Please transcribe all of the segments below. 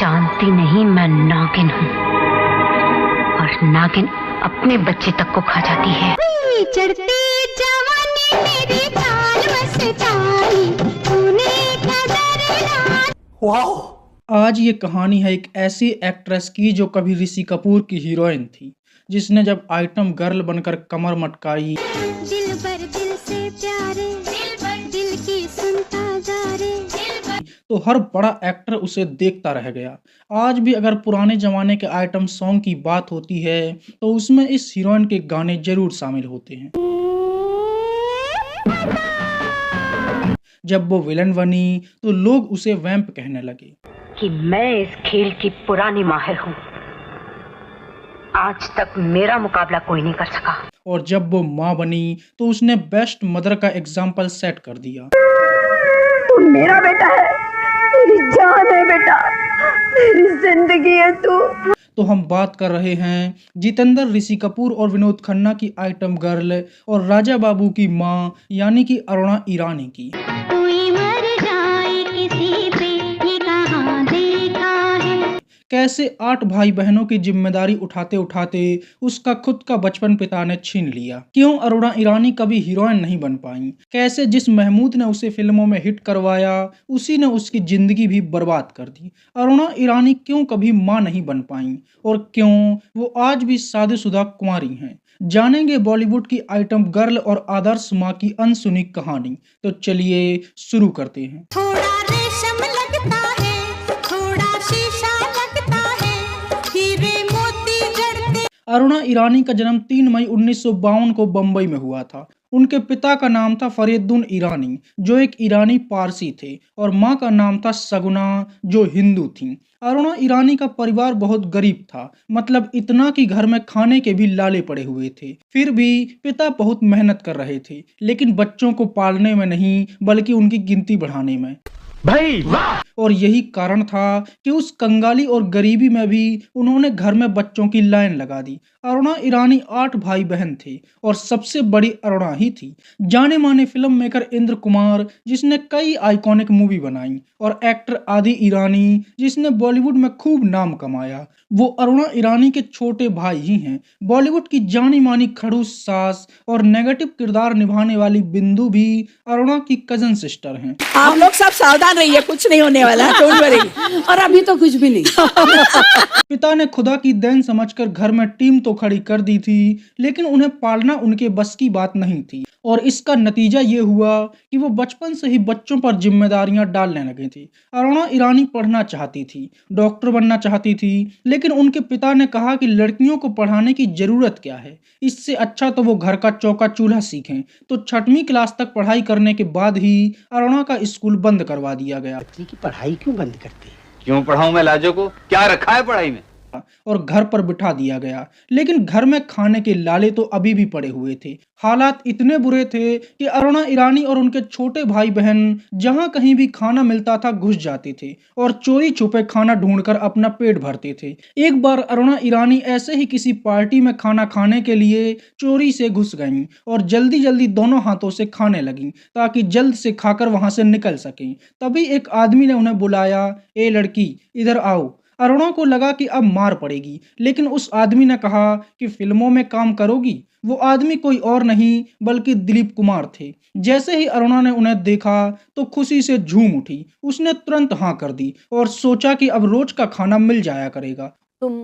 जानती नहीं मैं नागिन हूँ, और नागिन अपने बच्चे तक को खा जाती है। चढ़ते जवानी मेरी चाल मस्तानी, तूने कदर। वाह! आज ये कहानी है एक ऐसी एक्ट्रेस की जो कभी ऋषि कपूर की हीरोइन थी, जिसने जब आइटम गर्ल बनकर कमर मटकाई, दिल पर दिल से प्यारे, दिल की सुनता जा रे, तो हर बड़ा एक्टर उसे देखता रह गया। आज भी अगर पुराने जमाने के आइटम सॉन्ग की बात होती है तो उसमें इस हीरोइन के गाने जरूर शामिल होते हैं। जब वो विलन बनी तो लोग उसे वैम्प कहने लगे कि मैं इस खेल की पुरानी माहिर हूँ, आज तक मेरा मुकाबला कोई नहीं कर सका। और जब वो माँ बनी तो उसने बेस्ट मदर का एग्जाम्पल सेट कर दिया। तू मेरा बेटा है, मेरी जान है बेटा, मेरी जिंदगी है तू। तो हम बात कर रहे हैं जितेंद्र, ऋषि कपूर और विनोद खन्ना की आइटम गर्ल और राजा बाबू की माँ यानी कि अरुणा ईरानी की। कोई मर जाए किसी पे ये कहाँ देखा है। कैसे 8 भाई बहनों की जिम्मेदारी उठाते उठाते उसका खुद का बचपन पिता ने छीन लिया। क्यों अरुणा ईरानी कभी हीरोइन नहीं बन पाई। कैसे जिस महमूद ने उसे फिल्मों में हिट करवाया उसी ने उसकी जिंदगी भी बर्बाद कर दी। अरुणा ईरानी क्यों कभी मां नहीं बन पाई और क्यों वो आज भी शादीशुदा कुंवारी हैं। जानेंगे बॉलीवुड की आइटम गर्ल और आदर्श माँ की अनसुनी कहानी। तो चलिए शुरू करते हैं। थोड़ा रेशम लगता है, थोड़ा शीशा लगता है, हीरे मोती जड़ते। अरुणा ईरानी का जन्म 3 मई 1952 को बम्बई में हुआ था। उनके पिता का नाम था फरीदुन ईरानी जो एक ईरानी पारसी थे और माँ का नाम था सगुना जो हिंदू थी। अरुणा ईरानी का परिवार बहुत गरीब था, मतलब इतना कि घर में खाने के भी लाले पड़े हुए थे। फिर भी पिता बहुत मेहनत कर रहे थे, लेकिन बच्चों को पालने में नहीं बल्कि उनकी गिनती बढ़ाने में। भाई वाह! और यही कारण था कि उस कंगाली और गरीबी में भी उन्होंने घर में बच्चों की लाइन लगा दी। अरुणा ईरानी 8 भाई बहन थे और सबसे बड़ी अरुणा ही थी। जाने माने फिल्म मेकर इंद्र कुमार जिसने कई आइकॉनिक मूवी बनाई और एक्टर आदि ईरानी जिसने बॉलीवुड में खूब नाम कमाया, वो अरुणा ईरानी के छोटे भाई ही हैं। बॉलीवुड की जानी मानी खड़ूस सास और नेगेटिव किरदार निभाने वाली बिंदु भी अरुणा की कजन सिस्टर हैं। आप लोग सब सावधान रहिए, कुछ नहीं होने वाला है, डोंट वरी। और अभी तो कुछ भी नहीं। पिता ने खुदा की देन समझकर घर में टीम तो खड़ी कर दी थी, लेकिन उन्हें पालना उनके बस की बात नहीं थी और इसका नतीजा ये हुआ कि वो बचपन से ही बच्चों पर जिम्मेदारियां डालने लगी थी। अरुणा ईरानी पढ़ना चाहती थी, डॉक्टर बनना चाहती थी, लेकिन उनके पिता ने कहा कि लड़कियों को पढ़ाने की जरूरत क्या है, इससे अच्छा तो वो घर का चौका चूल्हा सीखें। तो 6वीं क्लास तक पढ़ाई करने के बाद ही अरुणा का स्कूल बंद करवा दिया गया। बच्ची की पढ़ाई क्यों बंद करती है? क्यों पढ़ाऊं मैं लाजो को? क्या रखा है पढ़ाई में? और घर पर बिठा दिया गया, लेकिन घर में खाने के लाले तो अभी भी पड़े हुए थे। हालात इतने बुरे थे कि अरुणा ईरानी और उनके छोटे भाई बहन जहां कहीं भी खाना मिलता था घुस जाते थे और चोरी छुपे खाना ढूंढकर अपना पेट भरते थे। एक बार अरुणा ईरानी ऐसे ही किसी पार्टी में खाना खाने के लिए चोरी से घुस गईं और जल्दी जल्दी दोनों हाथों से खाने लगीं ताकि जल्द से खाकर वहां से निकल सकें। तभी एक आदमी ने उन्हें बुलाया, ए लड़की इधर आओ। अरुणा को लगा कि अब मार पड़ेगी, लेकिन उस आदमी ने कहा कि फिल्मों में काम करोगी। वो आदमी कोई और नहीं बल्कि दिलीप कुमार थे। जैसे ही अरुणा ने उन्हें देखा तो खुशी से झूम उठी। उसने तुरंत हाँ कर दी और सोचा कि अब रोज का खाना मिल जाया करेगा। तुम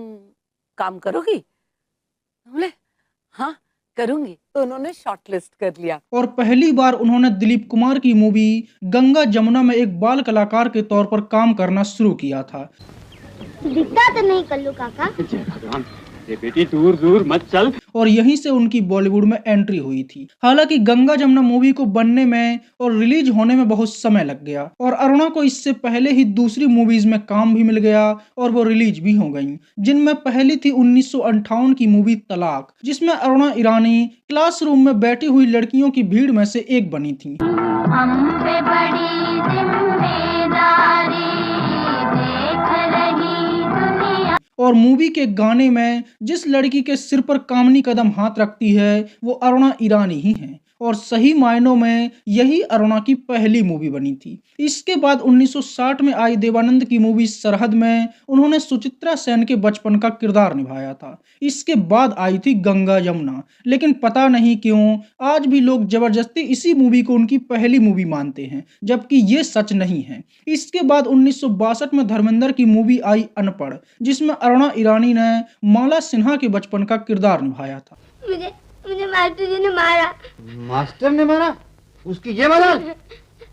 काम करोगी? बोले हाँ करूंगी। तो उन्होंने शॉर्टलिस्ट कर लिया और पहली बार उन्होंने दिलीप कुमार की मूवी गंगा जमुना में एक बाल कलाकार के तौर पर काम करना शुरू किया था। दिखता तो नहीं कल्लू काका। भगवान, ये बेटी दूर दूर मत चल। और यहीं से उनकी बॉलीवुड में एंट्री हुई थी। हालांकि गंगा जमुना मूवी को बनने में और रिलीज होने में बहुत समय लग गया और अरुणा को इससे पहले ही दूसरी मूवीज में काम भी मिल गया और वो रिलीज भी हो गईं, जिनमें पहली थी 1958 की मूवी तलाक, जिसमें अरुणा ईरानी क्लासरूम में बैठी हुई लड़कियों की भीड़ में से एक बनी थी। हम पे बड़ी जिम्मेदारी देख रही दुनिया। और मूवी के गाने में जिस लड़की के सिर पर कामनी कदम हाथ रखती है वो अरुणा ईरानी ही हैं। और सही मायनों में यही अरुणा की पहली मूवी बनी थी। इसके बाद 1960 में आई देवानंद की मूवी सरहद में उन्होंने सुचित्रा सेन के बचपन का किरदार निभाया था। इसके बाद आई थी गंगा यमुना, लेकिन पता नहीं क्यों आज भी लोग जबरदस्ती इसी मूवी को उनकी पहली मूवी मानते हैं, जबकि ये सच नहीं है। इसके बाद 1962 में धर्मेंद्र की मूवी आई अनपढ़, जिसमें अरुणा ईरानी ने माला सिन्हा के बचपन का किरदार निभाया था। मुझे मुझे मास्टर जी ने मारा। मास्टर ने मारा? उसकी ये मदद?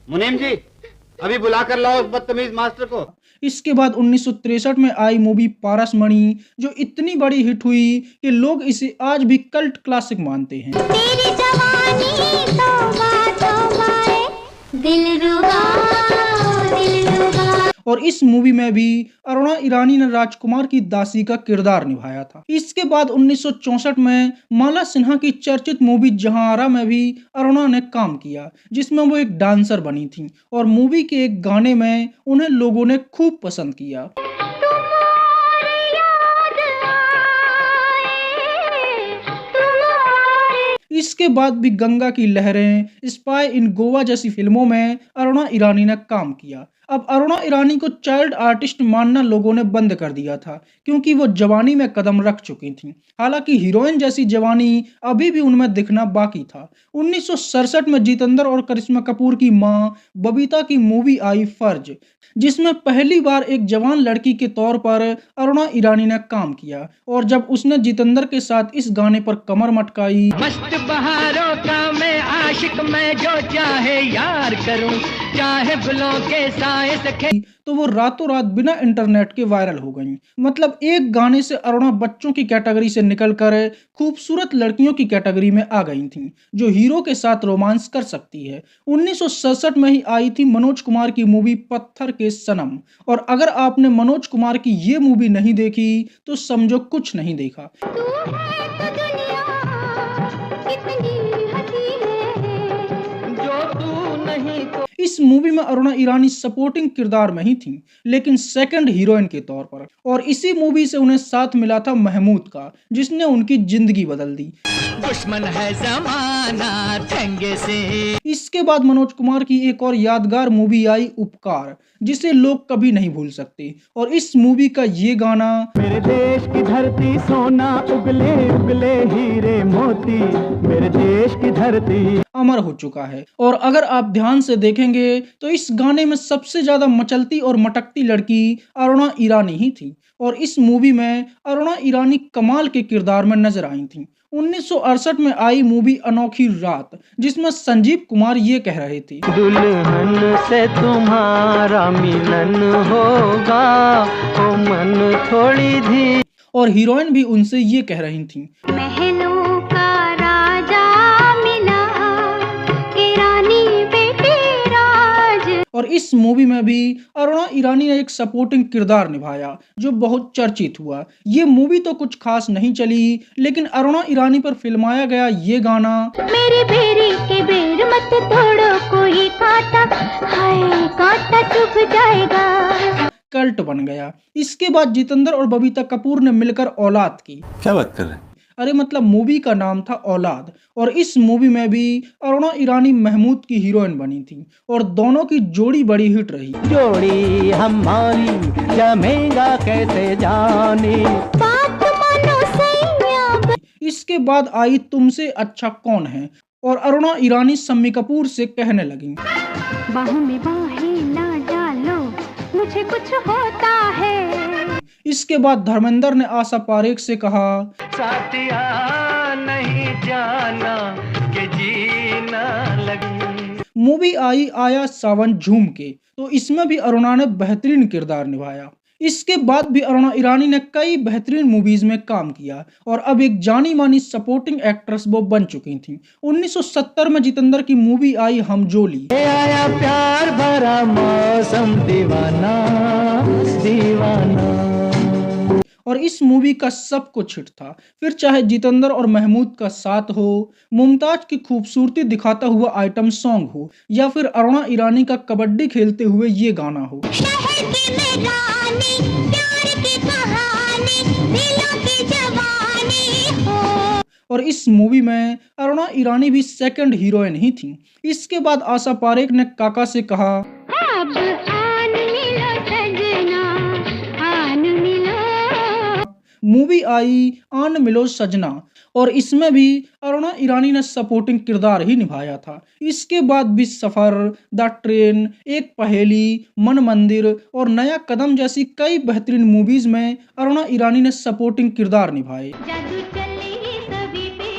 मुनीम जी, अभी बुला कर लाओ उस बदतमीज मास्टर को। इसके बाद 1963 में आई मूवी पारसमणि, जो इतनी बड़ी हिट हुई कि लोग इसे आज भी कल्ट क्लासिक मानते हैं। तेरी जवानी तौबा तौबा रे, दिल रुबा दिल रुबा। और इस मूवी में भी अरुणा ईरानी ने राजकुमार की दासी का किरदार निभाया था। इसके बाद 1964 में माला सिन्हा की चर्चित मूवी जहांआरा में भी अरुणा ने काम किया, जिसमें वो एक डांसर बनी थी और मूवी के एक गाने में उन्हें लोगों ने खूब पसंद किया। इसके बाद भी गंगा की लहरें, स्पाई इन गोवा जैसी फिल्मों में अरुणा ईरानी ने काम किया। अब अरुणा ईरानी को चाइल्ड आर्टिस्ट मानना लोगों ने बंद कर दिया था, क्योंकि वो जवानी में कदम रख चुकी थीं। हालांकि हीरोइन जैसी जवानी अभी भी उनमें दिखना बाकी था। 1967 में जितेंद्र और करिश्मा कपूर की मां बबीता की मूवी आई फर्ज, जिसमें पहली बार एक जवान लड़की के तौर पर अरुणा ईरानी ने काम किया। और जब उसने जितेंद्र के साथ इस गाने पर कमर मटकाई, मस्त बहारों का मैं आशिक, मैं जो चाहे यार करूं, चाहे गुलों के साए सखे, तो वो रातों रात बिना इंटरनेट के वायरल हो गई। मतलब एक गाने से अरुणा बच्चों की कैटेगरी से निकलकर खूबसूरत लड़कियों की कैटेगरी में आ गई थी, जो हीरो के साथ रोमांस कर सकती है। 1967 में ही आई थी मनोज कुमार की मूवी पत्थर के सनम, और अगर आपने मनोज कुमार की ये मूवी नहीं देखी तो समझो कुछ नहीं देखा। इस मूवी में अरुणा ईरानी सपोर्टिंग किरदार में ही थी, लेकिन सेकंड हीरोइन के तौर पर। और इसी मूवी से उन्हें साथ मिला था महमूद का, जिसने उनकी जिंदगी बदल दी। दुश्मन है जमाना ठंगे से। इसके बाद मनोज कुमार की एक और यादगार मूवी आई उपकार, जिसे लोग कभी नहीं भूल सकते। और इस मूवी का ये गाना, मेरे देश की धरती सोना उगले उगले हीरे मोती, मेरे देश की धरती, अमर हो चुका है। और अगर आप ध्यान से देखेंगे तो इस गाने में सबसे ज्यादा मचलती और मटकती लड़की अरुणा ईरानी ही थी। और इस मूवी में अरुणा ईरानी कमाल के किरदार में नजर आई थी। 1968 में आई मूवी अनोखी रात, जिसमें संजीव कुमार ये कह रहे थे, दुल्हन से तुम्हारा मिलन होगा, ओ मन थोड़ी धी। और हीरोइन भी उनसे ये कह रही थी, महलों का राजा मिला, ईरानी बेटी राज। और इस मूवी में भी अरुणा ईरानी ने एक सपोर्टिंग किरदार निभाया, जो बहुत चर्चित हुआ। ये मूवी तो कुछ खास नहीं चली, लेकिन अरुणा ईरानी पर फिल्माया गया ये गाना, मेरी बेरी के बेर मत तोड़ो कोई कांटा, हाय कांटा चुभ जाएगा, कल्ट बन गया। इसके बाद जितेंद्र और बबीता कपूर ने मिलकर औलाद की। क्या बात कर रहे हैं? अरे मतलब मूवी का नाम था औलाद। और इस मूवी में भी अरुणा ईरानी महमूद की हीरोइन बनी थी, और दोनों की जोड़ी बड़ी हिट रही। जोड़ी हमारी जमेगा कैसे जाने, बात मानो सैया। इसके बाद आई तुमसे अच्छा कौन है, और अरुणा ईरानी शम्मी कपूर से कहने लगी, बाहों में बाहें ना डालो, मुझे कुछ होता है। इसके बाद धर्मेंद्र ने आशा पारेख से कहा, साथिया नहीं जाना कि जीना लगी। मूवी आई आया सावन झूम के, तो इसमें भी अरुणा ने बेहतरीन किरदार निभाया। इसके बाद भी अरुणा ईरानी ने कई बेहतरीन मूवीज में काम किया, और अब एक जानी मानी सपोर्टिंग एक्ट्रेस वो बन चुकी थी। 1970 में जितेंद्र की मूवी आई हमजोली, आया प्यार भरा मौसम दीवाना दीवाना, और इस मूवी का सब कुछ हिट था। फिर चाहे जितेंद्र और महमूद का साथ हो, मुमताज की खूबसूरती दिखाता हुआ आइटम सॉन्ग हो, या फिर अरुणा ईरानी का कबड्डी खेलते हुए ये गाना हो, शहर की मैदानी, प्यार की कहानी, दिलों की जवानी हो। और इस मूवी में अरुणा ईरानी भी सेकंड हीरोइन ही थी। इसके बाद आशा पारेख ने काका से कहा, अब आन मिलो सजना, आन मिलो। मूवी आई आन मिलो सजना और इसमें भी अरुणा ईरानी ने सपोर्टिंग किरदार ही निभाया था। इसके बाद भी सफर, द ट्रेन, एक पहेली, मन मंदिर और नया कदम जैसी कई बेहतरीन मूवीज में अरुणा ईरानी ने सपोर्टिंग किरदार निभाए। जादू चले सभी पे,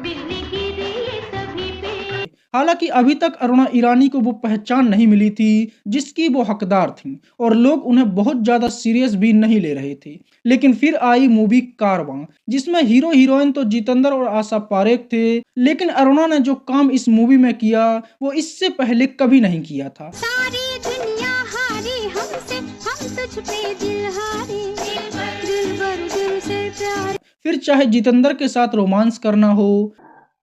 बिजली गिरी सभी पे। हालांकि अभी तक अरुणा ईरानी को वो पहचान नहीं मिली थी जिसकी वो हकदार थीं और लोग उन्हें बहुत ज्यादा सीरियस भी नहीं ले रहे थे। लेकिन फिर आई मूवी कारवां, जिसमें हीरो हीरोइन तो जितेंद्र और आशा पारेख थे, लेकिन अरुणा ने जो काम इस मूवी में किया वो इससे पहले कभी नहीं किया था। सारी दुनिया हारी हमसे, हम तुझ पे दिल हारे, दिल भर दिल से प्यार। फिर चाहे जितेंद्र के साथ रोमांस करना हो,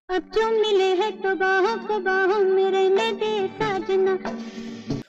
अब जो मिले हैं तो बाहों में रहने दे साजना,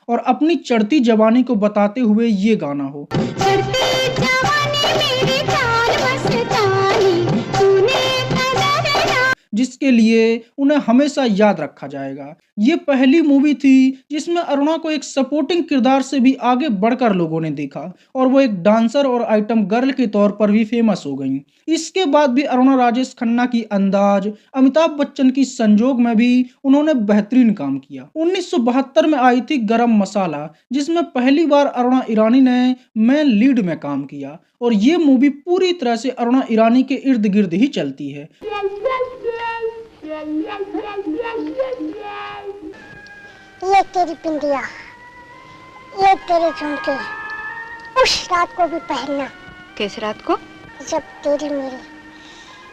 और अपनी चढ़ती जवानी को बताते हुए ये गाना हो, चढ़ती जवानी मेरी जान मस्तानी, तूने कदर ना। जिसके लिए उन्हें हमेशा याद रखा जाएगा। ये पहली मूवी थी जिसमें अरुणा को एक सपोर्टिंग किरदार से भी आगे बढ़कर लोगों ने देखा और वो एक डांसर और आइटम गर्ल के तौर पर भी फेमस हो गई। इसके बाद भी अरुणा राजेश खन्ना की अंदाज, अमिताभ बच्चन की संजोग में भी उन्होंने बेहतरीन काम किया। 1972 में आई थी गरम मसाला, जिसमें पहली बार अरुणा ईरानी ने मेन लीड में काम किया और ये मूवी पूरी तरह से अरुणा ईरानी के इर्द गिर्द ही चलती है। ये तेरी बिंदिया, ये तेरे झुमके, उस रात को भी पहनना। किस रात को? जब तेरी मेरी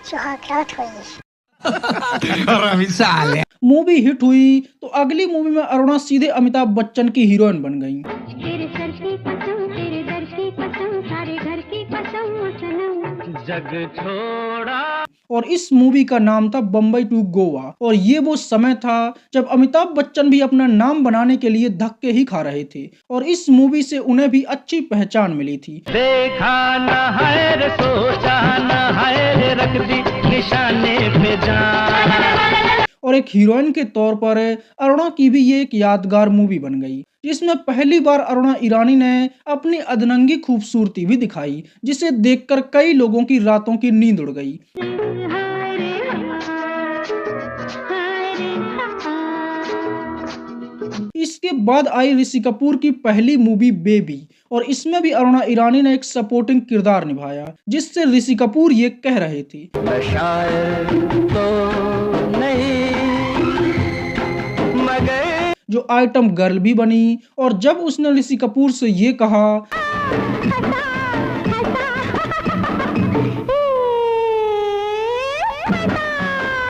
सुहाग रात हुई। मूवी हिट हुई तो अगली मूवी में अरुणा सीधे अमिताभ बच्चन की हीरोइन बन गई। तेरे सर की कसम, तेरे दर की कसम, सारे घर की कसम सनम। जग छोड़ा। और इस मूवी का नाम था बम्बई टू गोवा और ये वो समय था जब अमिताभ बच्चन भी अपना नाम बनाने के लिए धक्के ही खा रहे थे और इस मूवी से उन्हें भी अच्छी पहचान मिली थी। देखा न है रे, सोचा न है रे, रख दी निशाने पे जान। और एक हीरोइन के तौर पर अरुणा की भी ये एक यादगार मूवी बन गई, जिसमें पहली बार अरुणा ईरानी ने अपनी अधनंगी खूबसूरती भी दिखाई, जिसे देखकर कई लोगों की रातों की नींद उड़ गई। इसके बाद आई ऋषि कपूर की पहली मूवी बेबी और इसमें भी अरुणा ईरानी ने एक सपोर्टिंग किरदार निभाया, जिससे ऋषि कपूर ये कह रहे थे, मैं शायर तो नहीं मगर। जो आइटम गर्ल भी बनी और जब उसने ऋषि कपूर से ये कहा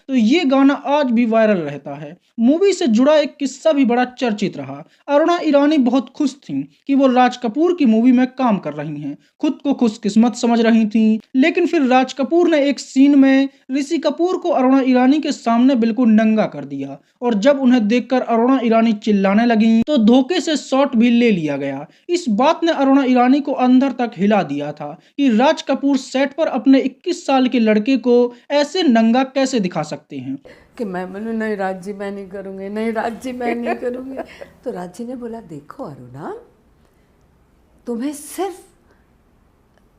तो ये गाना आज भी वायरल रहता है। मूवी से जुड़ा एक किस्सा भी बड़ा चर्चित रहा। अरुणा ईरानी बहुत खुश थीं कि वो राज कपूर की मूवी में काम कर रही हैं, खुद को खुशकिस्मत समझ रही थीं। लेकिन फिर राज कपूर ने एक सीन में ऋषि कपूर को अरुणा ईरानी के सामने बिल्कुल नंगा कर दिया और जब उन्हें देखकर अरुणा ईरानी चिल्लाने लगी तो धोखे से शॉट भी ले लिया गया। इस बात ने अरुणा ईरानी को अंदर तक हिला दिया था कि राज कपूर सेट पर अपने 21 साल के लड़के को ऐसे नंगा कैसे दिखा सकते हैं। कि मैं बोलूँ नहीं राज जी मैं नहीं करूँगी, नहीं राज जी मैं नहीं करूँगी। तो राज जी ने बोला देखो अरुणा, तुम्हें सिर्फ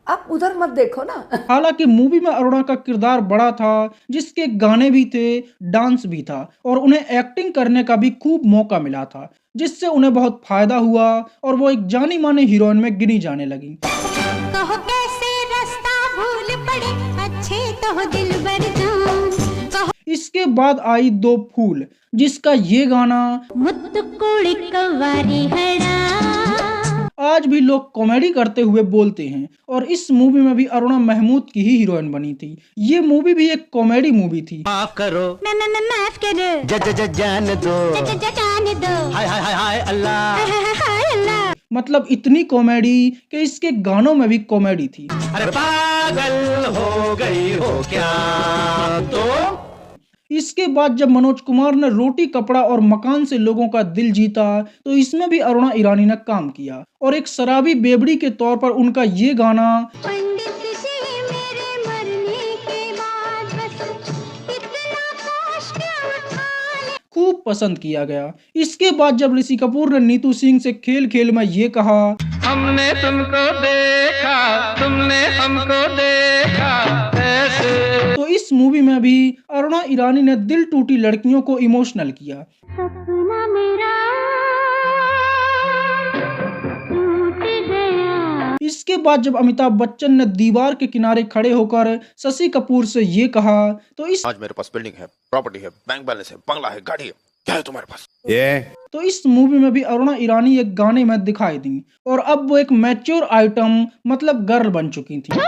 आप उधर मत देखो ना। हालांकि मूवी में अरुणा का किरदार बड़ा था, जिसके गाने भी थे, डांस भी था और उन्हें एक्टिंग करने का भी खूब मौका मिला था, जिससे उन्हें बहुत फायदा हुआ और वो एक जानी मानी हीरोइन में गिनी जाने लगी। कहो कैसे रास्ता भूल पड़े, अच्छे तो दिलबर जान। कहो इसके बाद आई दो फूल, जिसका ये गाना मुत्तु कोड़ी कवारी हड़ा। आज भी लोग कॉमेडी करते हुए बोलते हैं और इस मूवी में भी अरुणा महमूद की ही हीरोइन बनी थी। ये मूवी भी एक कॉमेडी मूवी थी। माफ करो, माफ करो, जान दो, जाने दो, हाय हाय हाय हाय अल्लाह। हाय अल्लाह। मतलब इतनी कॉमेडी कि इसके गानों में भी कॉमेडी थी। अरे पागल हो गई हो क्या तो। इसके बाद जब मनोज कुमार ने रोटी कपड़ा और मकान से लोगों का दिल जीता तो इसमें भी अरुणा ईरानी ने काम किया और एक शराबी बेबड़ी के तौर पर उनका ये गाना पंडित से मेरे मरने के खूब पसंद किया गया। इसके बाद जब ऋषि कपूर ने नीतू सिंह से खेल खेल में ये कहा, हमने तुमको देखा, तुमने हमको देखा ऐसे, तो इस मूवी में भी अरुणा ईरानी ने दिल टूटी लड़कियों को इमोशनल किया। सपना मेरा टूट गया। इसके बाद जब अमिताभ बच्चन ने दीवार के किनारे खड़े होकर शशि कपूर से ये कहा, तो आज मेरे पास बिल्डिंग है, प्रॉपर्टी है, बैंक बैलेंस है, बंगला है, गाड़ी है, क्या है तुम्हारे पास? तो इस मूवी में भी अरुणा ईरानी एक गाने में दिखाई दी और अब वो एक मैच्योर आइटम मतलब गर्ल बन चुकी थी।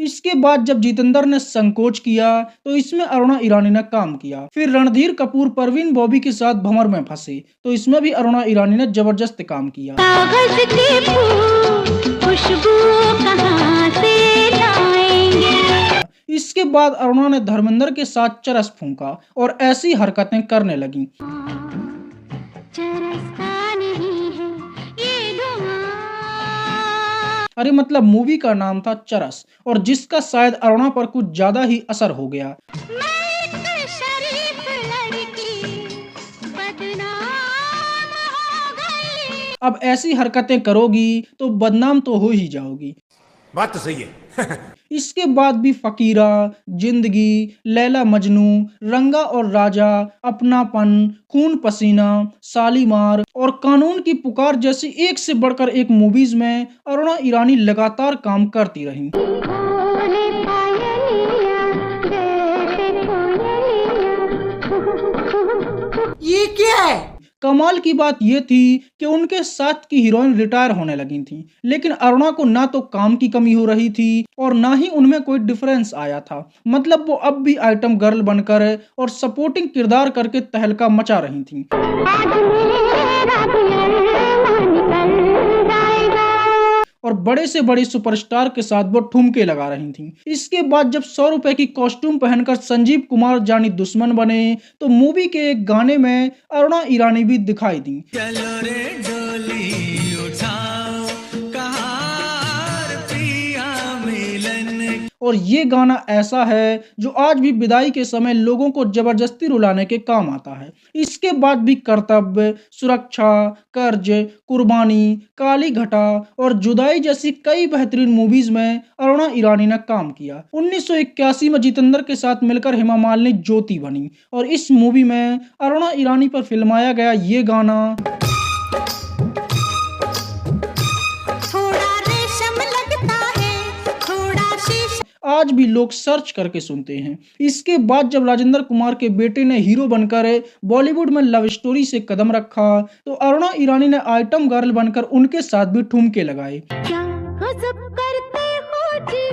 इसके बाद जब जितेंद्र ने संकोच किया तो इसमें अरुणा ईरानी ने काम किया। फिर रणधीर कपूर परवीन बॉबी के साथ भंवर में फंसे तो इसमें भी अरुणा ईरानी ने जबरदस्त काम किया। कागज के फूल खुशबू कहाँ से लाएंगे। इसके बाद अरुणा ने धर्मेंद्र के साथ चरस फूंका और ऐसी हरकतें करने लगी। अरे मतलब मूवी का नाम था चरस और जिसका शायद अरुणा पर कुछ ज्यादा ही असर हो गया। अब ऐसी हरकतें करोगी तो बदनाम तो हो ही जाओगी। बात तो सही है। इसके बाद भी फकीरा, जिंदगी, लैला मजनू, रंगा और राजा, अपनापन, खून पसीना, शालीमार और कानून की पुकार जैसी एक से बढ़कर एक मूवीज में अरुणा ईरानी लगातार काम करती रही। ये क्या है? कमाल की बात यह थी कि उनके साथ की हीरोइन रिटायर होने लगी थी, लेकिन अरुणा को ना तो काम की कमी हो रही थी और ना ही उनमें कोई डिफरेंस आया था। मतलब वो अब भी आइटम गर्ल बनकर और सपोर्टिंग किरदार करके तहलका मचा रही थी। और बड़े से बड़े सुपरस्टार के साथ वो ठुमके लगा रही थी। इसके बाद जब 100 रुपए की कॉस्ट्यूम पहनकर संजीव कुमार जानी दुश्मन बने तो मूवी के एक गाने में अरुणा ईरानी भी दिखाई दी। चलो रे डोली उठाओ, कहार पिया मिलन। और ये गाना ऐसा है जो आज भी विदाई के समय लोगों को जबरदस्ती रुलाने के काम आता है। इसके बाद भी कर्तव्य, सुरक्षा, कर्ज, कुर्बानी, काली घटा और जुदाई जैसी कई बेहतरीन मूवीज में अरुणा ईरानी ने काम किया। 1981 में जितेंद्र के साथ मिलकर हेमा मालिनी ज्योति बनी और इस मूवी में अरुणा ईरानी पर फिल्माया गया ये गाना थोड़ा रेशम लगता है, थोड़ा शीशा। आज भी लोग सर्च करके सुनते हैं। इसके बाद जब राजेंद्र कुमार के बेटे ने हीरो बनकर बॉलीवुड में लव स्टोरी से कदम रखा तो अरुणा ईरानी ने आइटम गर्ल बनकर उनके साथ भी ठुमके लगाए। क्या गजब करते हो जी,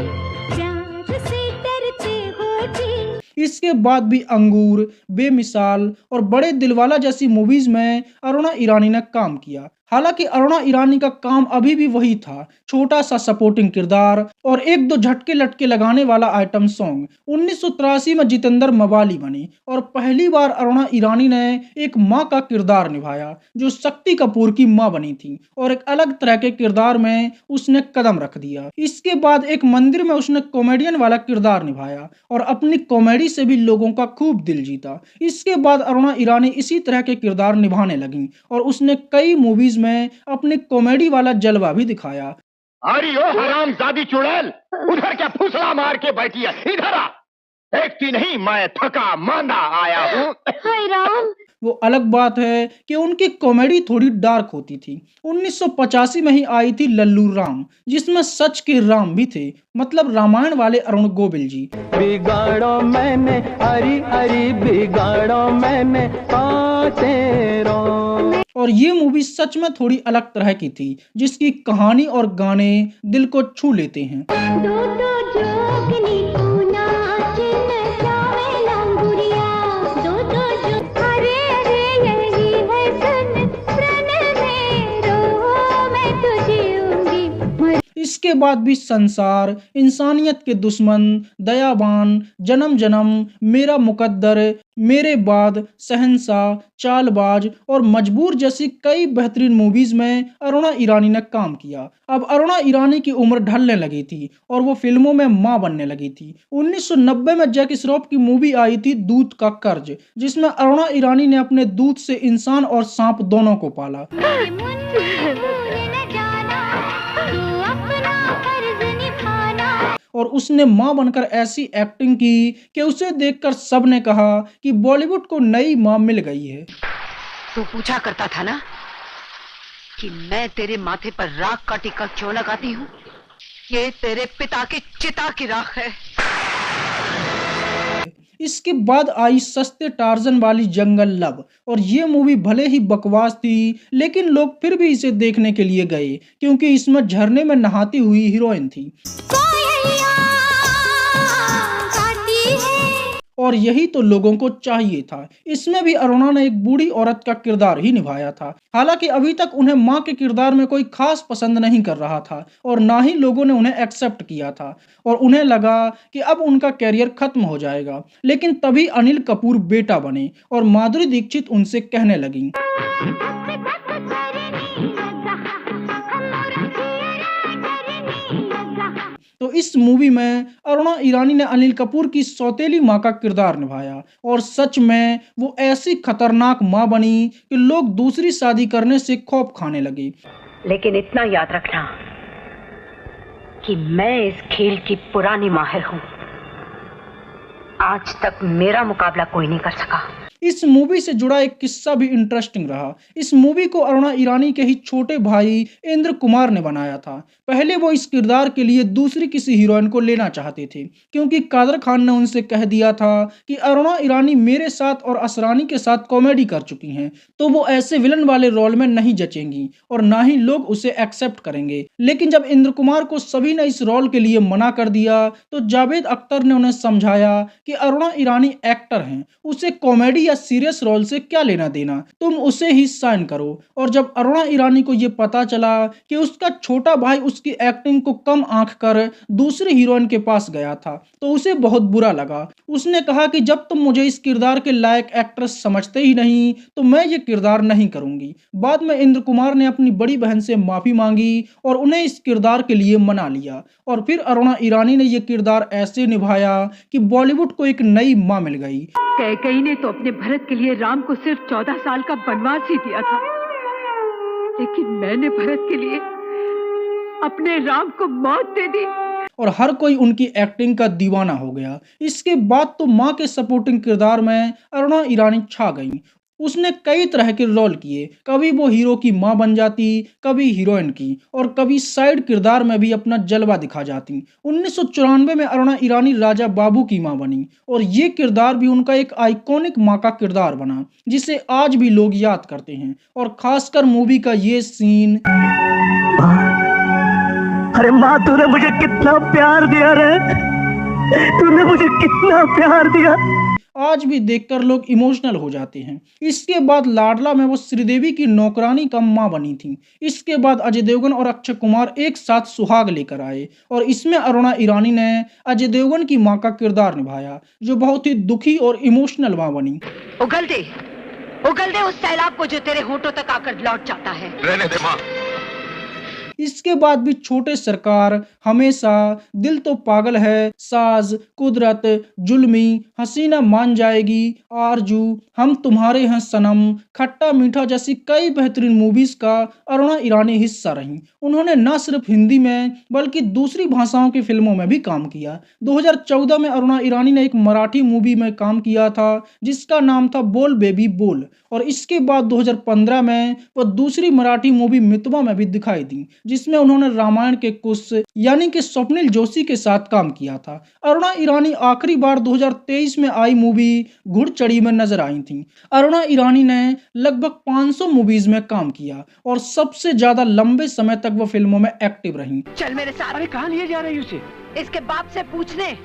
प्यार से डरते हो जी। इसके बाद भी अंगूर, बेमिसाल और बड़े दिलवाला जैसी मूवीज में अरुणा ईरानी ने काम किया। हालांकि अरुणा ईरानी का काम अभी भी वही था, छोटा सा सपोर्टिंग किरदार और एक दो झटके लटके लगाने वाला आइटम सॉन्ग। 1983 में जितेंद्र मवाली बने और पहली बार अरुणा ईरानी ने एक माँ का किरदार निभाया जो शक्ति कपूर की माँ बनी थी और एक अलग तरह के किरदार में उसने कदम रख दिया। इसके बाद एक मंदिर में उसने कॉमेडियन वाला किरदार निभाया और अपनी कॉमेडी से भी लोगों का खूब दिल जीता। इसके बाद अरुणा ईरानी इसी तरह के किरदार निभाने लगी और उसने कई मूवीज में अपनी कॉमेडी वाला जलवा भी दिखाया। अरे ओ हरामजादी चुड़ैल, उधर क्या फुसला मार के बैठी है? इधर आ, देखती नहीं मैं थका मांदा आया हूँ। हाय राम। वो अलग बात है कि उनकी कॉमेडी थोड़ी डार्क होती थी। 1985 में ही आई थी लल्लू राम जिसमें सच के राम भी थे, मतलब रामायण वाले अरुण गोविल जी। बिगाड़ो मैंने हरी हरी, बिगाड़ो मैंने तेरो। और ये मूवी सच में थोड़ी अलग तरह की थी जिसकी कहानी और गाने दिल को छू लेते हैं। दो दो जोगनी तू नाच न जावे लंगुरिया, दो दो जो अरे अरे यही है सन प्रण में रो मैं तो जीऊंगी। इसके बाद भी संसार, इंसानियत के दुश्मन, दयावान, जन्म जन्म, मेरा मुकद्दर, मेरे बाद, शहंशाह, चालबाज और मजबूर जैसी कई बेहतरीन मूवीज में अरुणा ईरानी ने काम किया। अब अरुणा ईरानी की उम्र ढलने लगी थी और वो फिल्मों में मां बनने लगी थी। 1990 में जैकी श्रॉफ की मूवी आई थी दूध का कर्ज, जिसमें अरुणा ईरानी ने अपने दूध से इंसान और सांप दोनों को पाला। और उसने मां बनकर ऐसी एक्टिंग की कि उसे देखकर सबने कहा कि बॉलीवुड को नई मां मिल गई है। तू पूछा करता था ना कि मैं तेरे माथे पर राख का टिक्का क्यों लगाती हूँ? ये तेरे पिता की चिता की राख है। इसके बाद आई सस्ते टार्जन वाली जंगल लव, और ये मूवी भले ही बकवास थी लेकिन लोग फिर भी इसे देखने के लिए गए क्योंकि इसमें झरने में नहाती हुई हीरोइन थी। और यही तो लोगों को चाहिए था। इसमें भी अरुणा ने एक बूढ़ी औरत का किरदार ही निभाया था। हालांकि अभी तक उन्हें मां के किरदार में कोई खास पसंद नहीं कर रहा था और ना ही लोगों ने उन्हें एक्सेप्ट किया था और उन्हें लगा कि अब उनका कैरियर खत्म हो जाएगा। लेकिन तभी अनिल कपूर बेटा बने और माधुरी दीक्षित उनसे कहने लगी, तो इस मूवी में अरुणा ईरानी ने अनिल कपूर की सौतेली मां का किरदार निभाया और सच में वो ऐसी खतरनाक मां बनी कि लोग दूसरी शादी करने से खौफ खाने लगे। लेकिन इतना याद रखना कि मैं इस खेल की पुरानी माहिर हूँ। आज तक मेरा मुकाबला कोई नहीं कर सका। इस मूवी से जुड़ा एक किस्सा भी इंटरेस्टिंग रहा। इस मूवी को अरुणा ईरानी के ही छोटे भाई इंद्र कुमार ने बनाया था। पहले वो इस किरदार के लिए दूसरी किसी हीरोइन को लेना चाहते थे क्योंकि कादर खान ने उनसे कह दिया था कि अरुणा ईरानी मेरे साथ और असरानी के साथ कॉमेडी कर चुकी हैं, तो वो ऐसे विलन वाले रोल में नहीं जचेंगी और ना ही लोग उसे एक्सेप्ट करेंगे। लेकिन जब इंद्र कुमार को सभी ने इस रोल के लिए मना कर दिया तो जावेद अख्तर ने उन्हें समझाया कि अरुणा ईरानी एक्टर हैं, उसे कॉमेडी या सीरियस रोल से क्या लेना देना, तुम उसे ही साइन करो। और जब अरुणा ईरानी को यह पता चला कि उसका छोटा भाई उसकी एक्टिंग को कम आंक कर दूसरी हीरोइन के पास गया था तो उसे बहुत बुरा लगा। उसने कहा कि जब तुम मुझे इस किरदार के लायक एक्ट्रेस समझते ही नहीं तो मैं ये किरदार नहीं करूंगी। बाद में इंद्र कुमार ने अपनी बड़ी बहन से माफी मांगी और उन्हें इस किरदार के लिए मना लिया और फिर अरुणा ईरानी ने यह किरदार ऐसे निभाया कि बॉलीवुड को एक नई मां मिल गई। कैकेयी ने तो अपने भरत के लिए राम को सिर्फ 14 साल का वनवास ही दिया था, लेकिन मैंने भरत के लिए अपने राम को मौत दे दी। और हर कोई उनकी एक्टिंग का दीवाना हो गया। इसके बाद तो मां के सपोर्टिंग किरदार में अरुणा ईरानी छा गई। उसने कई तरह के रोल किए, कभी वो हीरो की मां बन जाती, कभी हीरोइन की और कभी साइड किरदार में भी अपना जलवा दिखा जाती। 1994 में अरुणा ईरानी राजा बाबू की मां बनी और ये किरदार भी उनका एक आइकॉनिक मां का किरदार बना जिसे आज भी लोग याद करते हैं। और खासकर मूवी का ये सीन, अरे माँ तूने मुझे कितना प्यार दिया रे, तूने मुझे कितना प्यार दिया, आज भी देखकर लोग इमोशनल हो जाते हैं। इसके बाद लाडला में वो श्रीदेवी की नौकरानी का मां बनी थी। इसके बाद अजय देवगन और अक्षय कुमार एक साथ सुहाग लेकर आए और इसमें अरुणा ईरानी ने अजय देवगन की मां का किरदार निभाया जो बहुत ही दुखी और इमोशनल मां बनी। उगल दे उस सैलाब को जो तेरे होठों तक आकर लौट जाता है। रहने दे माँ। इसके बाद भी छोटे सरकार, हमेशा, दिल तो पागल है, साज, कुदरत, जुल्मी, हसीना मान जाएगी, आरजू, हम तुम्हारे हैं सनम, खट्टा मीठा जैसी कई बेहतरीन मूवीज का अरुणा ईरानी हिस्सा रहीं। उन्होंने न सिर्फ हिंदी में बल्कि दूसरी भाषाओं की फिल्मों में भी काम किया। 2014 में अरुणा ईरानी ने एक मराठी मूवी में काम किया था जिसका नाम था बोल बेबी बोल और इसके बाद 2015 में वह दूसरी मराठी मूवी मितवा में भी दिखाई दी जिसमें उन्होंने रामायण के कुश यानी कि स्वप्निल जोशी के साथ काम किया था। अरुणा ईरानी आखिरी बार 2023 में आई मूवी घुड़चढ़ी में नजर आई थी। अरुणा ईरानी ने लगभग 500 मूवीज में काम किया और सबसे ज्यादा लंबे समय तक वो फिल्मों में एक्टिव रही। चल मेरे साथ। अरे कहाँ लिए जा रही उसे? इसके बाप से पूछने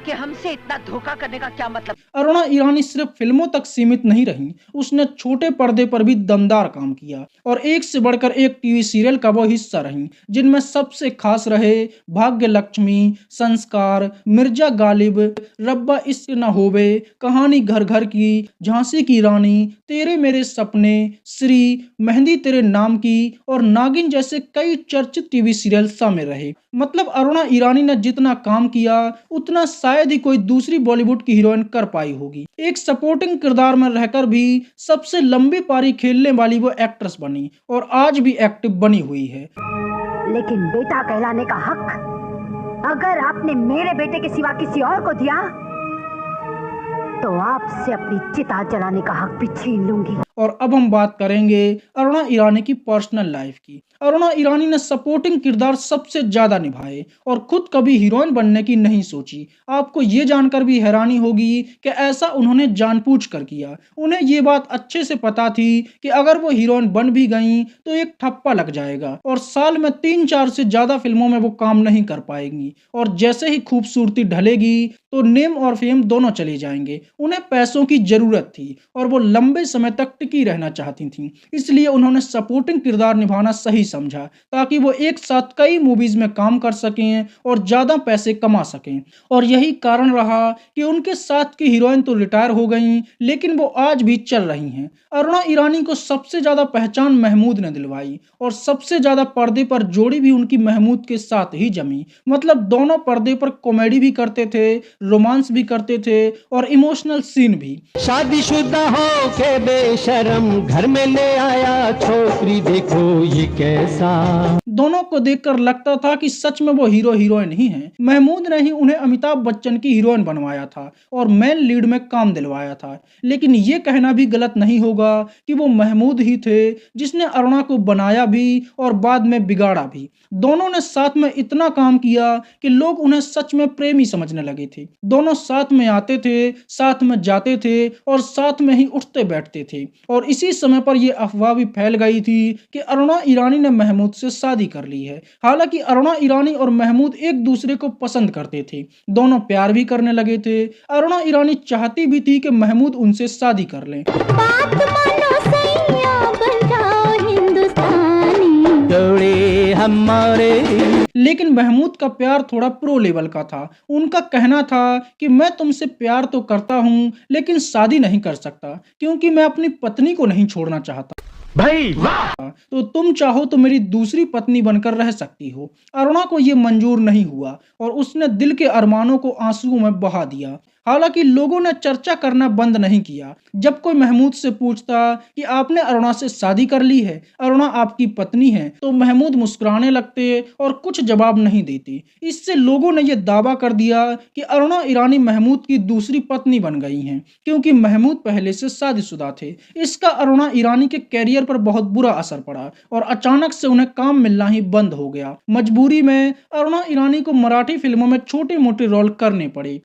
कि हमसे इतना धोखा करने का क्या मतलब। अरुणा ईरानी सिर्फ फिल्मों तक सीमित नहीं रही, उसने छोटे पर्दे पर भी दमदार काम किया और एक से बढ़कर एक टीवी सीरियल का वो हिस्सा रही, जिनमें सबसे खास रहे भाग्य लक्ष्मी, संस्कार, मिर्जा गालिब, रब्बा इश्क न होवे, कहानी घर घर की, झांसी की रानी, तेरे मेरे सपने, श्री, मेहंदी तेरे नाम की और नागिन जैसे कई चर्चित टीवी सीरियल शामिल रहे। मतलब अरुणा ईरानी ने जितना काम किया उतना शायद ही कोई दूसरी बॉलीवुड की हीरोइन कर पाई होगी। एक सपोर्टिंग किरदार में रहकर भी सबसे लंबी पारी खेलने वाली वो एक्ट्रेस बनी और आज भी एक्टिव बनी हुई है। लेकिन बेटा कहलाने का हक अगर आपने मेरे बेटे के सिवा किसी और को दिया तो आपसे अपनी चिता जलाने का हक भी छीन लूंगी। और अब हम बात करेंगे अरुणा ईरानी की पर्सनल लाइफ की। अरुणा ईरानी ने सपोर्टिंग किरदार सबसे ज्यादा निभाए और खुद कभी हीरोइन बनने की नहीं सोची। आपको ये जानकर भी हैरानी होगी कि ऐसा उन्होंने जानबूझकर किया। उन्हें ये बात अच्छे से पता थी कि अगर वो हीरोइन बन भी गई तो एक ठप्पा लग जाएगा और साल में 3-4 से ज्यादा फिल्मों में वो काम नहीं कर पाएंगी और जैसे ही खूबसूरती ढलेगी तो नेम और फेम दोनों चले जाएंगे। उन्हें पैसों की जरूरत थी और वो लंबे समय तक टिकी रहना चाहती थी, इसलिए उन्होंने सपोर्टिंग किरदार निभाना सही समझा ताकि वो एक साथ कई मूवीज में काम कर सकें और ज्यादा पैसे कमा सकें। और यही कारण रहा कि उनके साथ की हीरोइन तो रिटायर हो गईं, लेकिन वो आज भी चल रही हैं। अरुणा ईरानी को सबसे ज्यादा पहचान महमूद ने दिलवाई और सबसे ज्यादा पर्दे पर जोड़ी भी उनकी महमूद के साथ ही जमी। मतलब दोनों पर्दे पर कॉमेडी भी करते थे, रोमांस भी करते थे और इमोशनल सीन भी। शादीशुदा हो के बेशरम घर में ले आया छोकरी, देखो ये कैसा। दोनों को देखकर लगता था कि सच में वो हीरो हीरोइन ही हैं। महमूद ने ही उन्हें अमिताभ बच्चन की हीरोइन बनवाया था और मेन लीड में काम दिलवाया था। लेकिन ये कहना भी गलत नहीं होगा कि वो महमूद ही थे जिसने अरुणा को बनाया भी और बाद में बिगाड़ा भी। दोनों ने साथ में इतना काम किया कि लोग उन्हें सच में प्रेमी समझने लगे थे। दोनों साथ में आते थे, साथ में जाते थे और साथ में ही उठते बैठते थे। और इसी समय पर यह अफवाह भी फैल गई थी कि अरुणा ईरानी ने महमूद से शादी कर ली है। हालांकि अरुणा ईरानी और महमूद एक दूसरे को पसंद करते थे, दोनों प्यार भी करने लगे थे। अरुणा ईरानी चाहती भी थी कि महमूद उनसे शादी कर लें। बात मानो सैया बन जाओ हिंदुस्तानी। हमारे लेकिन महमूद का प्यार थोड़ा प्रो लेवल का था। उनका कहना था कि मैं तुमसे प्यार तो करता हूँ लेकिन शादी नहीं कर सकता क्योंकि मैं अपनी पत्नी को नहीं छोड़ना चाहता। भाई वाह! तो तुम चाहो तो मेरी दूसरी पत्नी बनकर रह सकती हो। अरुणा को यह मंजूर नहीं हुआ और उसने दिल के अरमानों को आंसुओं में बहा दिया। हालांकि लोगों ने चर्चा करना बंद नहीं किया। जब कोई महमूद से पूछता कि आपने अरुणा से शादी कर ली है, अरुणा आपकी पत्नी है, तो महमूद मुस्कुराने लगते और कुछ जवाब नहीं देते। इससे लोगों ने यह दावा कर दिया कि अरुणा ईरानी महमूद की दूसरी पत्नी बन गई हैं क्योंकि महमूद पहले से शादीशुदा थे। इसका अरुणा ईरानी के कैरियर पर बहुत बुरा असर पड़ा और अचानक से उन्हें काम मिलना ही बंद हो गया। मजबूरी में अरुणा ईरानी को मराठी फिल्मों में छोटे मोटे रोल करने पड़े।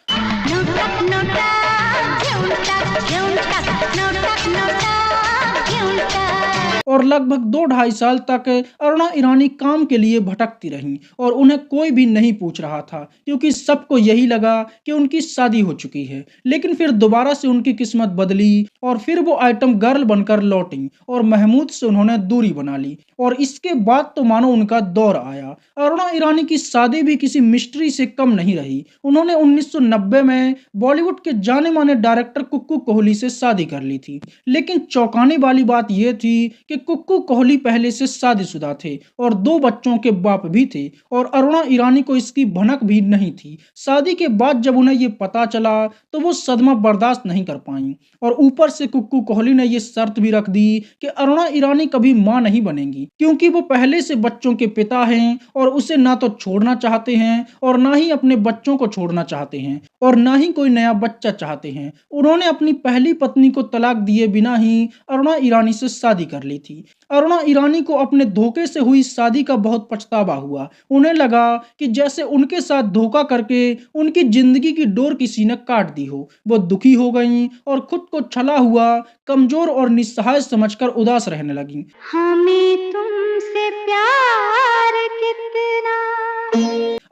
और लगभग 2-2.5 साल तक अरुणा ईरानी काम के लिए भटकती रहीं और उन्हें कोई भी नहीं पूछ रहा था क्योंकि सबको यही लगा कि उनकी शादी हो चुकी है। लेकिन फिर दोबारा से उनकी किस्मत बदली और फिर वो आइटम गर्ल बनकर लौटी और महमूद से उन्होंने दूरी बना ली और इसके बाद तो मानो उनका दौर आया। अरुणा ईरानी की शादी भी किसी मिस्ट्री से कम नहीं रही। उन्होंने 1990 में बॉलीवुड के जाने माने डायरेक्टर कुक्कू कोहली से शादी कर ली थी। लेकिन चौंकाने वाली बात यह थी कि कुक्कू कोहली पहले से शादीशुदा थे और 2 बच्चों के बाप भी थे और अरुणा ईरानी को इसकी भनक भी नहीं थी। शादी के बाद जब उन्हें ये पता चला तो वो सदमा बर्दाश्त नहीं कर पाई और ऊपर से कुक्कू कोहली ने ये शर्त भी रख दी कि अरुणा ईरानी कभी मां नहीं बनेंगी क्योंकि वो पहले से बच्चों के पिता हैं और उसे ना तो छोड़ना चाहते हैं और ना ही अपने बच्चों को छोड़ना चाहते हैं और ना ही कोई नया बच्चा चाहते हैं। उन्होंने अपनी पहली पत्नी को तलाक दिए बिना ही अरुणा ईरानी से शादी कर ली थी। अरुणा ईरानी को अपने धोखे से हुई शादी का बहुत पछतावा हुआ। उन्हें लगा कि जैसे उनके साथ धोखा करके उनकी जिंदगी की डोर किसी ने काट दी हो। वो दुखी हो गईं और खुद को छला हुआ, कमजोर और निस्सहाय समझकर उदास रहने लगीं। हमें तुमसे प्यार कितना।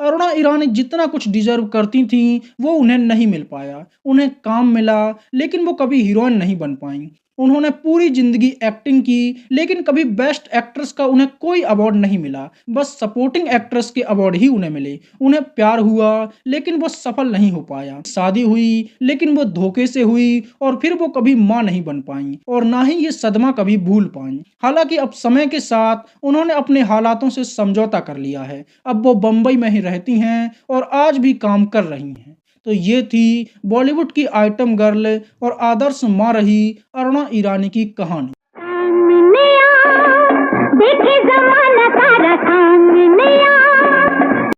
अरुणा अरुणा ईरानी जितना कुछ डिजर्व करती थीं वो उन्हें नहीं मिल पाया। उन्हें काम मिला लेकिन वो कभी हीरोइन नहीं बन पाईं। उन्होंने पूरी जिंदगी एक्टिंग की लेकिन कभी बेस्ट एक्ट्रेस का उन्हें कोई अवार्ड नहीं मिला, बस सपोर्टिंग एक्ट्रेस के अवार्ड ही उन्हें मिले। उन्हें प्यार हुआ लेकिन वो सफल नहीं हो पाया। शादी हुई लेकिन वो धोखे से हुई और फिर वो कभी माँ नहीं बन पाई और ना ही ये सदमा कभी भूल पाई। हालांकि अब समय के साथ उन्होंने अपने हालातों से समझौता कर लिया है। अब वो बम्बई में ही रहती हैं और आज भी काम कर रही हैं। तो ये थी बॉलीवुड की आइटम गर्ल और आदर्श माँ रही अरुणा ईरानी की कहानी। देखे जमाना सारा सामने